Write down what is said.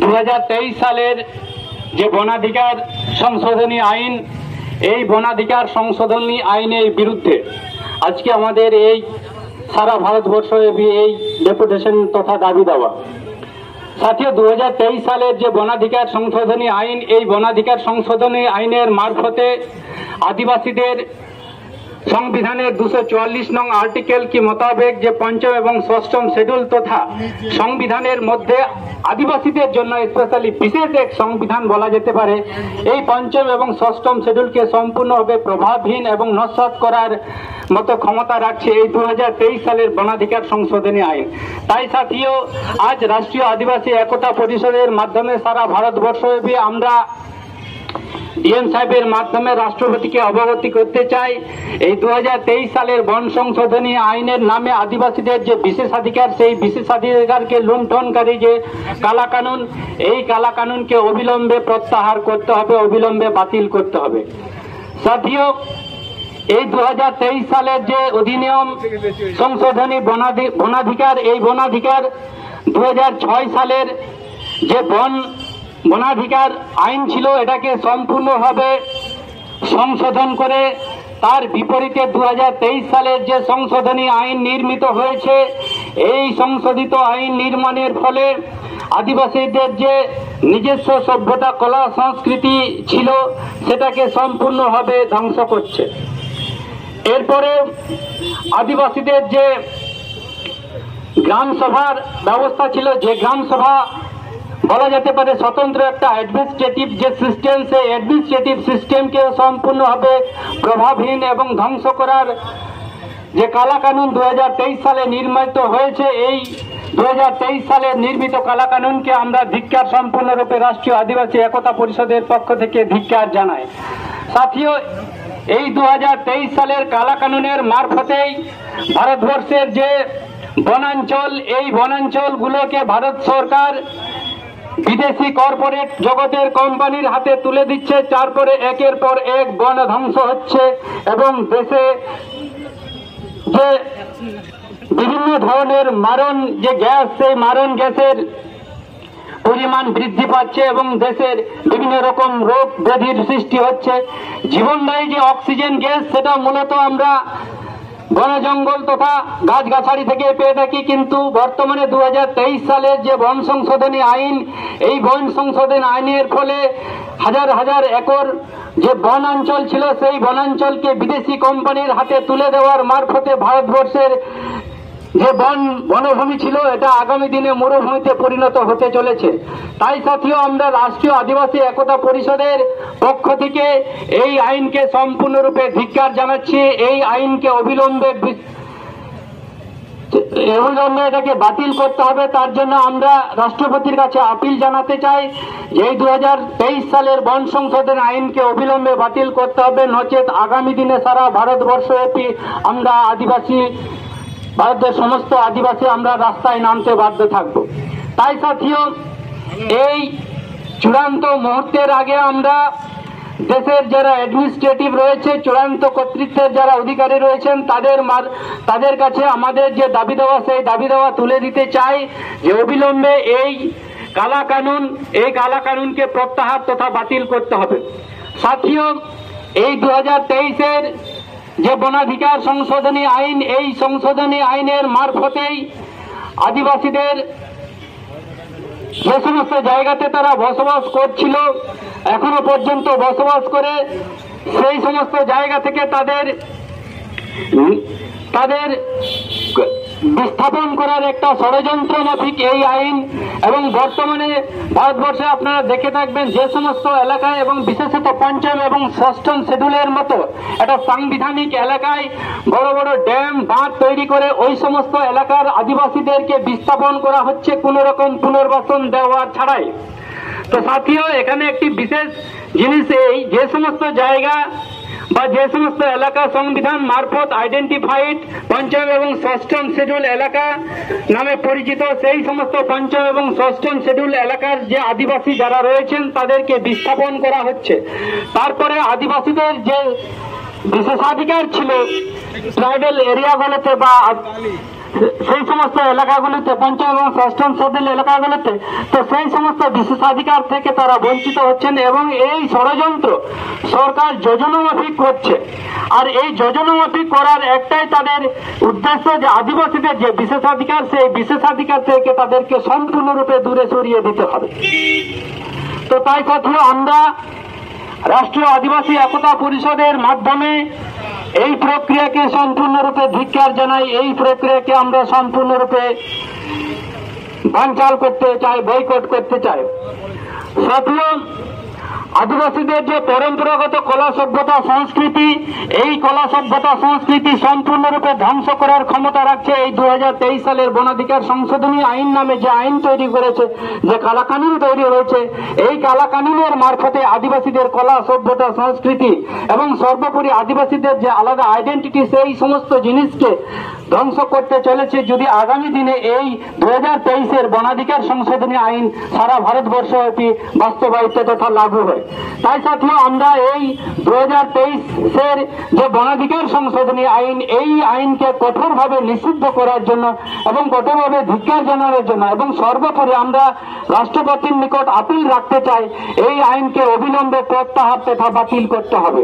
2023 সালের যে বনাধিকার সংশোধনী আইন, এই বনাধিকার সংশোধনী আইনের বিরুদ্ধে আজকে আমাদের এই সারা ভারতবর্ষব্যাপী এই ডেপুটেশন তথা দাবি দেওয়া। সাথীয় 2023 সালের যে বনাধিকার সংশোধনী আইন, এই বনাধিকার সংশোধনী আইনের মারফতে আদিবাসীদের সংবিধানের 244 নং আর্টিকেল কি মোতাবেক যে পঞ্চম এবং ষষ্ঠম শিডিউল তথা সংবিধানের মধ্যে আদিবাসীদের জন্য স্পেশালি বিশেষ এক সংবিধান বলা যেতে পারে, এই পঞ্চম এবং ষষ্ঠম শিডিউলকে সম্পূর্ণভাবে প্রভাবহীন এবং নস্যাৎ করার মতো ক্ষমতা রাখছে এই 2023 সালের বনাধিকার সংশোধনী আইন। তাই সাথীয় আজ রাষ্ট্রীয় আদিবাসী একতা পরিষদের মাধ্যমে সারা ভারতবর্ষব্যাপী আমরা ডিএম সাহেবের মাধ্যমে রাষ্ট্রপতিকে অবগতি করতে চাই, এই 2023 সালের বন সংশোধনী আইনের নামে আদিবাসীদের যে বিশেষাধিকার, সেই বিশেষাধিকারকে লুণ্ঠনকারী যে কালা কানুন, এই কালা কানুনকে অবিলম্বে প্রত্যাহার করতে হবে, অবিলম্বে বাতিল করতে হবে। সাথীয় এই 2023 সালের যে অধিনিয়ম সংশোধনী বনাধিকার, এই বনাধিকার 2006 সালের যে বনাধিকার আইন ছিল, এটাকে সম্পূর্ণভাবে সংশোধন করে তার বিপরীতে 2023 সালের যে সংশোধনী আইন নির্মিত হয়েছে, এই সংশোধিত আইন নির্মাণের ফলে আদিবাসীদের যে নিজস্ব সভ্যতা, কলা, সংস্কৃতি ছিল, সেটাকে সম্পূর্ণভাবে ধ্বংস করছে। এরপরে আদিবাসীদের যে গ্রাম সভার ব্যবস্থা ছিল, যে গ্রাম সভা বলা যেতে পারে স্বতন্ত্র একটা অ্যাডমিনিস্ট্রেটিভ যে সিস্টেম, সেই অ্যাডমিনিস্ট্রেটিভ সিস্টেমকে সম্পূর্ণভাবে প্রভাবহীন এবং ধ্বংস করার যে কালা কানুন 2023 সালে নির্মিত হয়েছে, এই 2023 সালে নির্মিত কালা কানুনকে আমরা ধিক্কার সম্পূর্ণরূপে রাষ্ট্রীয় আদিবাসী একতা পরিষদের পক্ষ থেকে ধিক্কার জানাই। সাথীয় এই 2023 সালের কালা কানুনের মারফতেই ভারতবর্ষের যে বনাঞ্চল, এই বনাঞ্চলগুলোকে ভারত সরকার বিদেশি কর্পোরেট জগতের কোম্পানির হাতে তুলে দিচ্ছে। তারপরে একের পর এক বন ধ্বংস হচ্ছে এবং দেশে যে বিভিন্ন ধরনের মারণ যে গ্যাস, সেই মারণ গ্যাসের পরিমাণ বৃদ্ধি পাচ্ছে এবং দেশের বিভিন্ন রকম রোগ ব্যাধির সৃষ্টি হচ্ছে। জীবনদায়ী যে অক্সিজেন গ্যাস, সেটা মূলত আমরা বন জঙ্গল তথা গাছগাছালি থেকে পেয়ে থাকি, কিন্তু বর্তমানে 2023 সালের যে বন সংশোধনী আইন, এই বন সংশোধনী আইনের ফলে হাজার হাজার একর যে বনাঞ্চল ছিল, সেই বনাঞ্চলকে বিদেশি কোম্পানির হাতে তুলে দেওয়ার মারফতে ভারতবর্ষের যে বনভূমি ছিল, এটা আগামী দিনে মরুভূমিতে পরিণত হতে চলেছে। তাই সাথীয় আমরা রাষ্ট্রীয় আদিবাসী একতা পরিষদের পক্ষ থেকে এই আইনকে সম্পূর্ণরূপে ধিক্কার জানাচ্ছি। এই আইনকে অবিলম্বে এটাকে বাতিল করতে হবে। তার জন্য আমরা রাষ্ট্রপতির কাছে আপিল জানাতে চাই যে এই 2023 সালের বন সংশোধন আইনকে অবিলম্বে বাতিল করতে হবে, নচেত আগামী দিনে সারা ভারতবর্ষব্যাপী আমরা ভারতের সমস্ত আদিবাসী আমরা রাস্তায় নামতে বাধ্য থাকব। তাই সাথীয় এই চূড়ান্ত মুহূর্তের আগে আমরা দেশের যারা অ্যাডমিনিস্ট্রেটিভ রয়েছে, চূড়ান্ত কর্তৃত্বের যারা অধিকারী রয়েছেন, তাদের কাছে আমাদের যে দাবি দেওয়া, সেই দাবি দেওয়া তুলে দিতে চাই যে অবিলম্বে এই কালা কানুনকে প্রত্যাহার তথা বাতিল করতে হবে। সাথীয় এই 2023-এর যে বনাধিকার সংশোধনী আইন, এই সংশোধনী আইনের মারফতেই আদিবাসীদের যে সমস্ত জায়গাতে তারা বসবাস করছিল, এখনো পর্যন্ত বসবাস করে, সেই সমস্ত জায়গা থেকে তাদের বিস্থাপন করার একটা ষড়যন্ত্র মাফিক এই আইন। এবং বর্তমানে ভারতবর্ষে আপনারা দেখে থাকবেন যে সমস্ত এলাকায় এবং বিশেষত পঞ্চম এবং ষষ্ঠম শিডিউলের মতো একটা সাংবিধানিক এলাকায় বড় বড় ড্যাম, বাঁধ তৈরি করে ওই সমস্ত এলাকার আদিবাসীদেরকে বিস্থাপন করা হচ্ছে কোনো রকম পুনর্বাসন দেওয়ার ছাড়াই। তো সাথীয় এখানে একটি বিশেষ জিনিস, এই যে সমস্ত জায়গা বা যে সমস্ত এলাকা সংবিধান মারফত আইডেন্টিফাইড পঞ্চম এবং ষষ্ঠম শিডিউল এলাকা নামে পরিচিত, সেই সমস্ত পঞ্চম এবং ষষ্ঠম শিডিউল এলাকার যে আদিবাসী যারা রয়েছেন, তাদেরকে বিস্থাপন করা হচ্ছে। তারপরে আদিবাসীদের যে বিশেষাধিকার ছিল ট্রাইবাল এরিয়াগুলোতে বা সেই সমস্ত এলাকাগুলিতে, পঞ্চম এবং ষষ্ঠম সদিল এলাকাগুলিতে, তো সেই সমস্ত বিশেষাধিকার থেকে তারা বঞ্চিত হচ্ছেন এবং এই ষড়যন্ত্র সরকার যোজনামাফিক করছে। আর এই যোজনামাফিক করার একটাই তাদের উদ্দেশ্য যে আদিবাসীদের যে বিশেষাধিকার, সেই বিশেষাধিকার থেকে তাদেরকে সম্পূর্ণরূপে দূরে সরিয়ে দিতে হবে। তো তাই সাথে আমরা রাষ্ট্রীয় আদিবাসী একতা পরিষদের মাধ্যমে এই প্রক্রিয়াকে সম্পূর্ণরূপে ধিক্কার জানাই। এই প্রক্রিয়াকে আমরা সম্পূর্ণরূপে বানচাল করতে চাই, বয়কট করতে চাই। সাথীয়, আদিবাসীদের যে পরম্পরাগত কলা সভ্যতা সংস্কৃতি, এই কলা সভ্যতা সংস্কৃতি সম্পূর্ণরূপে ধ্বংস করার ক্ষমতা রাখছে এই 2023 সালের বনাধিকার সংশোধনী আইন নামে যে আইন তৈরি করেছে, যে কালাকানুন তৈরি হয়েছে। এই কালাকানুনের মারফতে আদিবাসীদের কলা সভ্যতা সংস্কৃতি এবং সর্বোপরি আদিবাসীদের যে আলাদা আইডেন্টিটি, সেই সমস্ত জিনিসকে ধ্বংস করতে চলেছে যদি আগামী দিনে এই 2023-এর বনাধিকার সংশোধনী আইন সারা ভারতবর্ষব্যাপী বাস্তবায়িত তথা লাগু হয়। তাই সাথে আমরা এই 2023-এর যে বনাধিকার সংশোধনী আইন, এই আইনকে কঠোরভাবে নিষিদ্ধ করার জন্য এবং কঠোরভাবে ধিক্কার জানানোর জন্য এবং সর্বোপরি আমরা রাষ্ট্রপতির নিকট আপিল রাখতে চাই, এই আইনকে অবিলম্বে প্রত্যাহার তথা বাতিল করতে হবে।